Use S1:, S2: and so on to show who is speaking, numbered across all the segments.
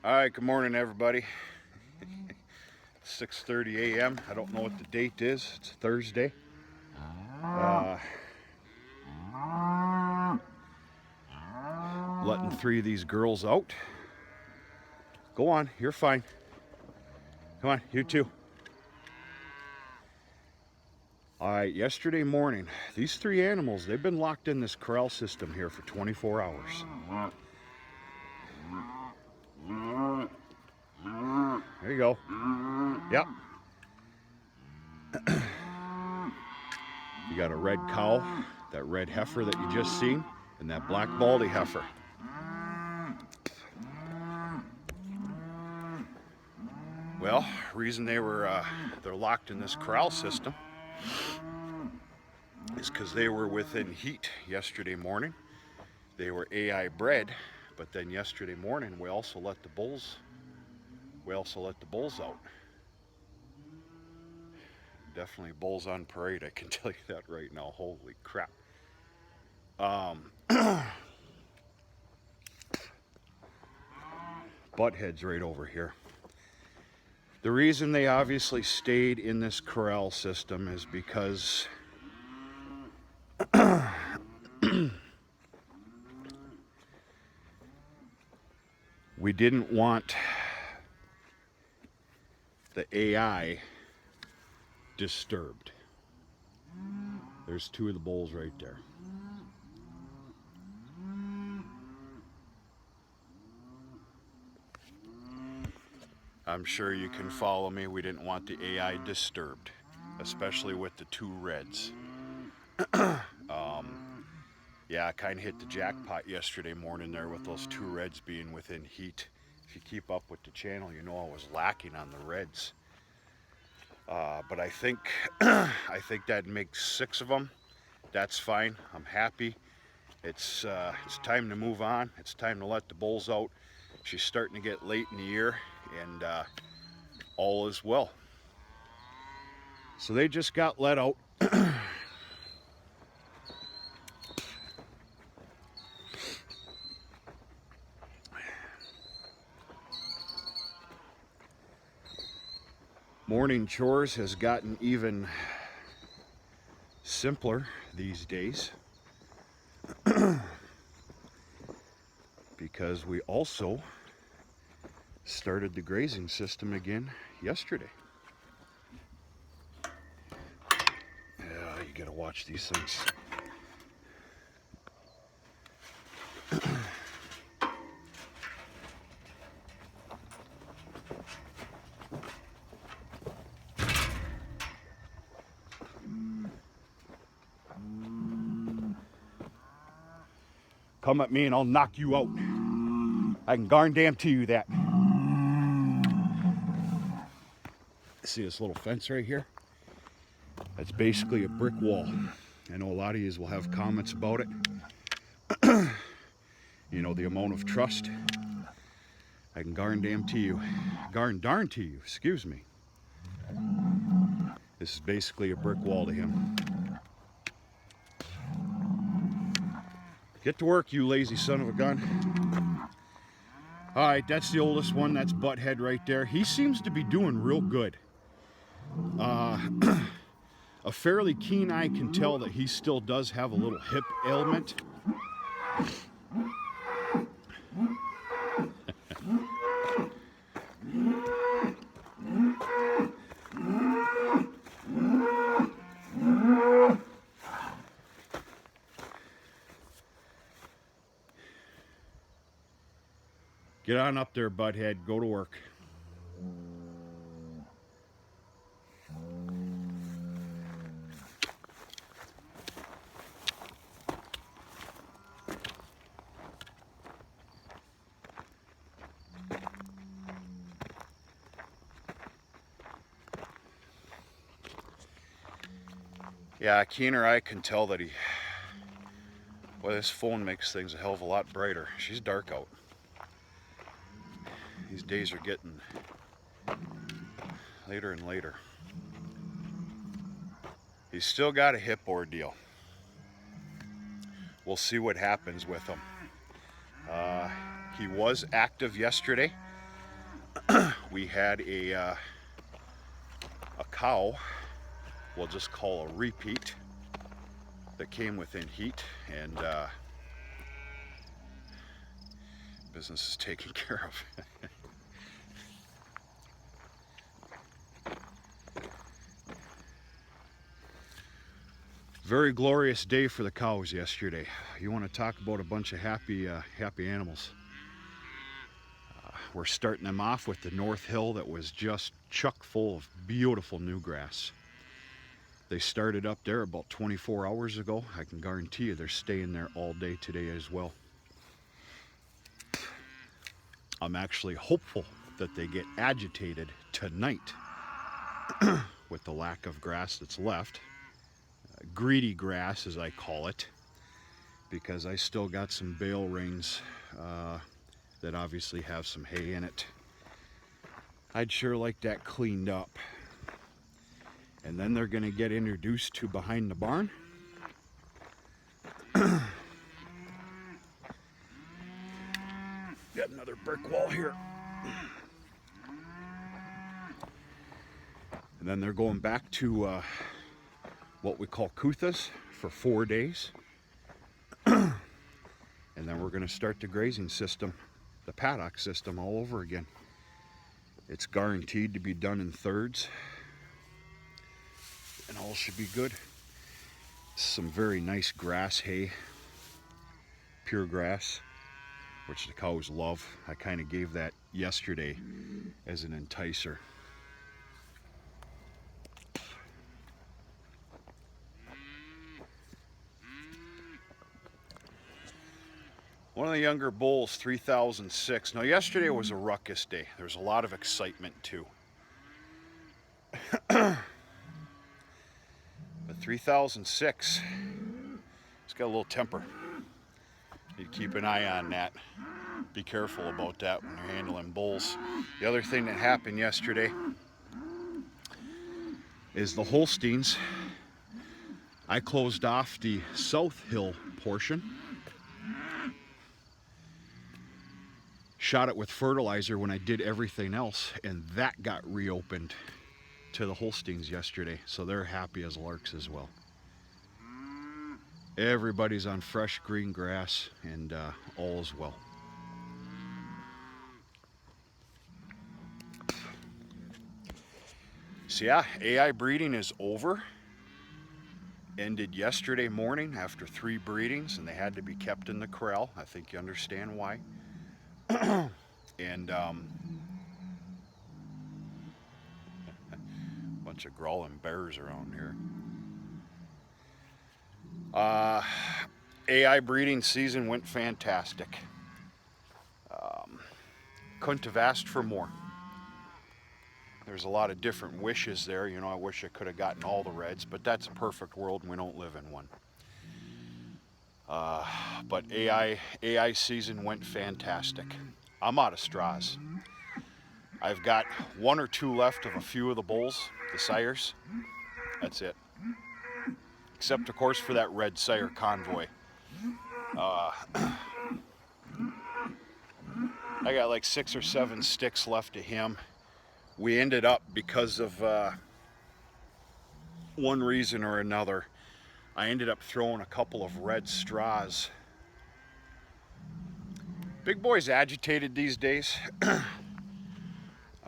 S1: All right, good morning, everybody. 6:30 a.m. I don't know what the date is. It's Thursday. Letting 3 of these girls out. Go on, you're fine. Come on, you too. All right, yesterday morning, these 3 animals, they've been locked in this corral system here for 24 hours. There you go. Yep. You got a red cow, that red heifer that you just seen, and that black baldy heifer. Well, reason they're locked in this corral system is because they were within heat yesterday morning. They were AI bred, but then yesterday morning we also let the bulls out. Definitely bulls on parade, I can tell you that right now. Holy crap. Butthead's right over here. The reason they obviously stayed in this corral system is because we didn't want the AI disturbed. There's 2 of the bulls right there. I'm sure you can follow me. We didn't want the AI disturbed, especially with the 2 reds. Yeah, I kind of hit the jackpot yesterday morning there with those 2 reds being within heat. If you keep up with the channel, you know I was lacking on the reds. But I think that makes 6 of them. That's fine. I'm happy. It's time to move on. It's time to let the bulls out. She's starting to get late in the year, and all is well. So they just got let out. Morning chores has gotten even simpler these days because we also started the grazing system again yesterday. Yeah, you gotta watch these things. Come at me and I'll knock you out. I can guarantee you that. See this little fence right here? That's basically a brick wall. I know a lot of you will have comments about it. You know, the amount of trust. I can guarantee you, excuse me. This is basically a brick wall to him. Get to work, you lazy son of a gun. All right, that's the oldest one. That's Butthead right there. He seems to be doing real good. A fairly keen eye can tell that he still does have a little hip ailment. Get on up there, Butthead. Go to work. Yeah, a keener eye can tell that well, this phone makes things a hell of a lot brighter. She's dark out. These days are getting later and later. He's still got a hip ordeal. We'll see what happens with him. He was active yesterday. we had a cow, we'll just call a repeat, that came within heat, and business is taken care of. Very glorious day for the cows yesterday. You want to talk about a bunch of happy animals. We're starting them off with the North Hill that was just chock full of beautiful new grass. They started up there about 24 hours ago. I can guarantee you they're staying there all day today as well. I'm actually hopeful that they get agitated tonight with the lack of grass that's left. Greedy grass, as I call it, because I still got some bale rings that obviously have some hay in it. I'd sure like that cleaned up. And then they're going to get introduced to behind the barn. Got another brick wall here. And then they're going back to what we call kuthas for 4 days. And then we're going to start the grazing system, the paddock system, all over again. It's guaranteed to be done in thirds, and all should be good. Some very nice grass hay, pure grass, which the cows love. I kind of gave that yesterday as an enticer. One of the younger bulls, 3006. Now yesterday was a ruckus day. There was a lot of excitement too. But 3006, it's got a little temper. You keep an eye on that. Be careful about that when you're handling bulls. The other thing that happened yesterday is the Holsteins. I closed off the South Hill portion. Shot it with fertilizer when I did everything else, and that got reopened to the Holsteins yesterday, so they're happy as larks as well. Everybody's on fresh green grass, and all is well. So yeah, AI breeding is over. Ended yesterday morning after 3 breedings, and they had to be kept in the corral. I think you understand why. And bunch of growling bears around here. AI breeding season went fantastic. Couldn't have asked for more. There's a lot of different wishes there. You know, I wish I could have gotten all the reds, but that's a perfect world and we don't live in one. But AI season went fantastic. I'm out of straws. I've got 1 or 2 left of a few of the bulls, the sires. That's it. Except, of course, for that red sire convoy. I got like 6 or 7 sticks left of him. We ended up, because of one reason or another, I ended up throwing a couple of red straws. Big boy's agitated these days. I'm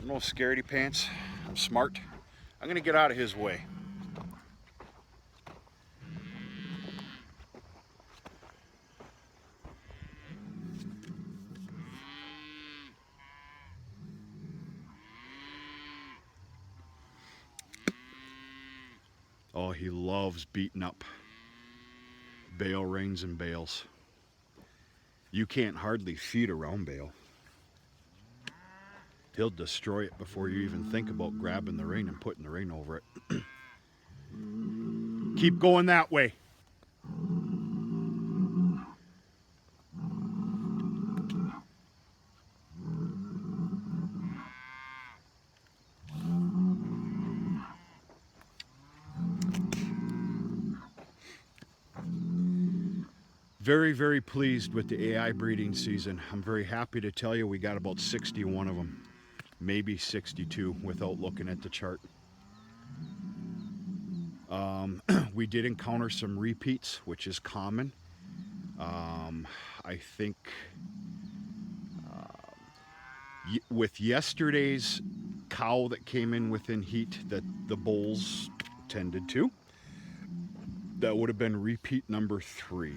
S1: no scaredy pants. I'm smart. I'm gonna get out of his way. Oh, he loves beating up bale rings and bales. You can't hardly feed around bale. He'll destroy it before you even think about grabbing the rein and putting the rein over it. Keep going that way. Very, very pleased with the AI breeding season. I'm very happy to tell you we got about 61 of them. maybe 62 without looking at the chart. We did encounter some repeats, which is common. I think with yesterday's cow that came in within heat that the bulls tended to, that would have been repeat number 3.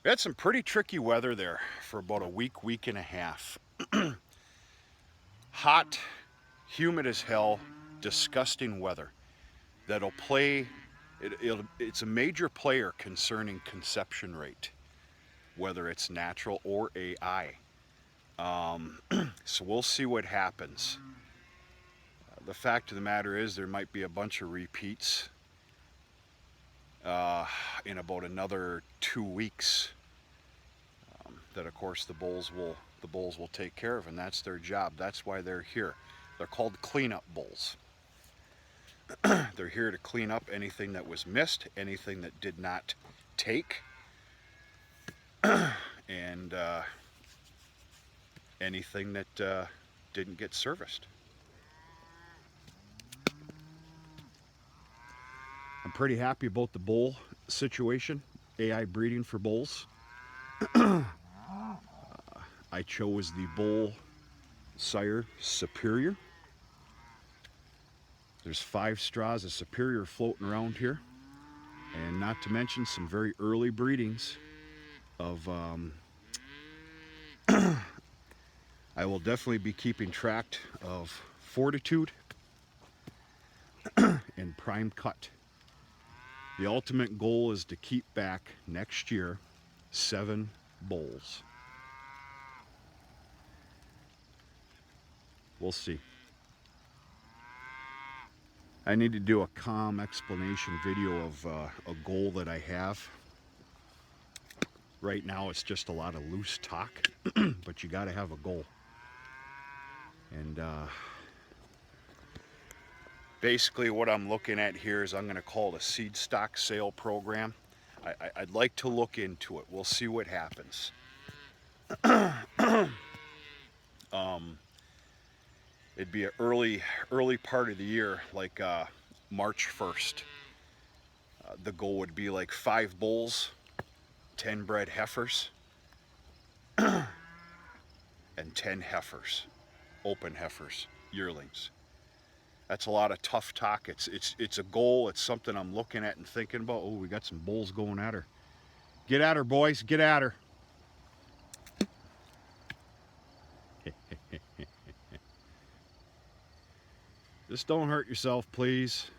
S1: We had some pretty tricky weather there for about a week, week and a half. Hot, humid as hell, disgusting weather that'll play, it's a major player concerning conception rate, whether it's natural or AI. So we'll see what happens. The fact of the matter is there might be a bunch of repeats in about another 2 weeks that of course the bulls will take care of, and that's their job. That's why they're here. They're called cleanup bulls. They're here to clean up anything that was missed, anything that did not take, and anything that didn't get serviced. I'm pretty happy about the bull situation, AI breeding for bulls. I chose the bull sire Superior. There's 5 straws of Superior floating around here, and not to mention some very early breedings of I will definitely be keeping track of Fortitude and Prime Cut. The ultimate goal is to keep back next year 7 bulls. We'll see. I need to do a calm explanation video of a goal that I have. Right now it's just a lot of loose talk, but you got to have a goal. And basically what I'm looking at here is I'm going to call it a seed stock sale program. I'd like to look into it. We'll see what happens. It'd be an early part of the year, like March 1st. The goal would be like 5 bulls, 10 bred heifers, and 10 heifers, open heifers, yearlings. That's a lot of tough talk. It's a goal. It's something I'm looking at and thinking about. Oh, we got some bulls going at her. Get at her, boys. Get at her. Just don't hurt yourself, please.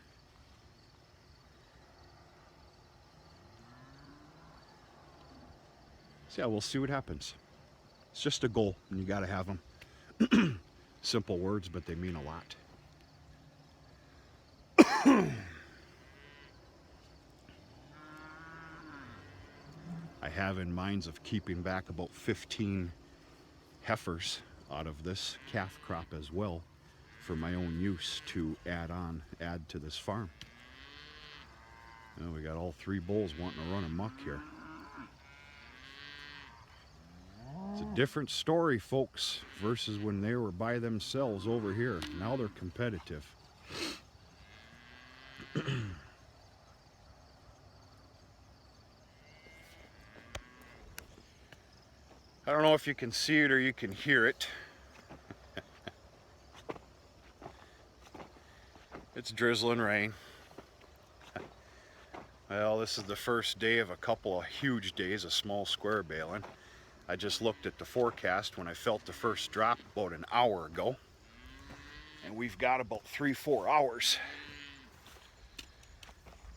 S1: So yeah, we'll see what happens. It's just a goal, and you got to have them. Simple words, but they mean a lot. I have in minds of keeping back about 15 heifers out of this calf crop as well for my own use to add to this farm. Now we got all 3 bulls wanting to run amok here. It's a different story, folks, versus when they were by themselves over here. Now they're competitive. I don't know if you can see it or you can hear it. It's drizzling rain. Well, this is the first day of a couple of huge days of small square baling. I just looked at the forecast when I felt the first drop about an hour ago. And we've got about 3-4 hours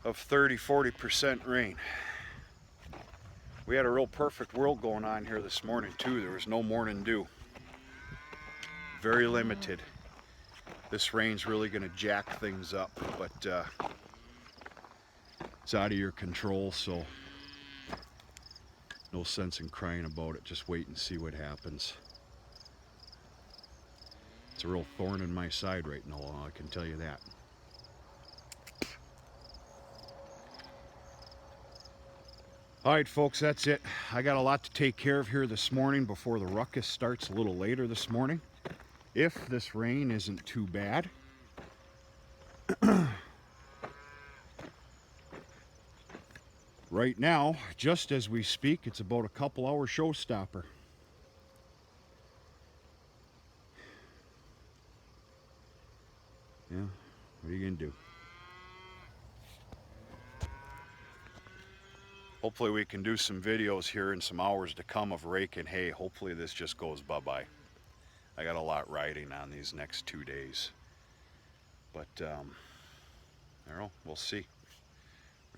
S1: of 30-40% rain. We had a real perfect world going on here this morning too. There was no morning dew. Very limited. This rain's really going to jack things up, but it's out of your control, so no sense in crying about it. Just wait and see what happens. It's a real thorn in my side right now, I can tell you that. All right, folks, that's it. I got a lot to take care of here this morning before the ruckus starts a little later this morning. If this rain isn't too bad. Right now, just as we speak, it's about a couple hour showstopper. Yeah, what are you gonna do? Hopefully we can do some videos here in some hours to come of raking hay. Hopefully this just goes bye-bye. I got a lot riding on these next 2 days. But, I don't know, we'll see.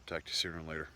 S1: Talk to you sooner or later.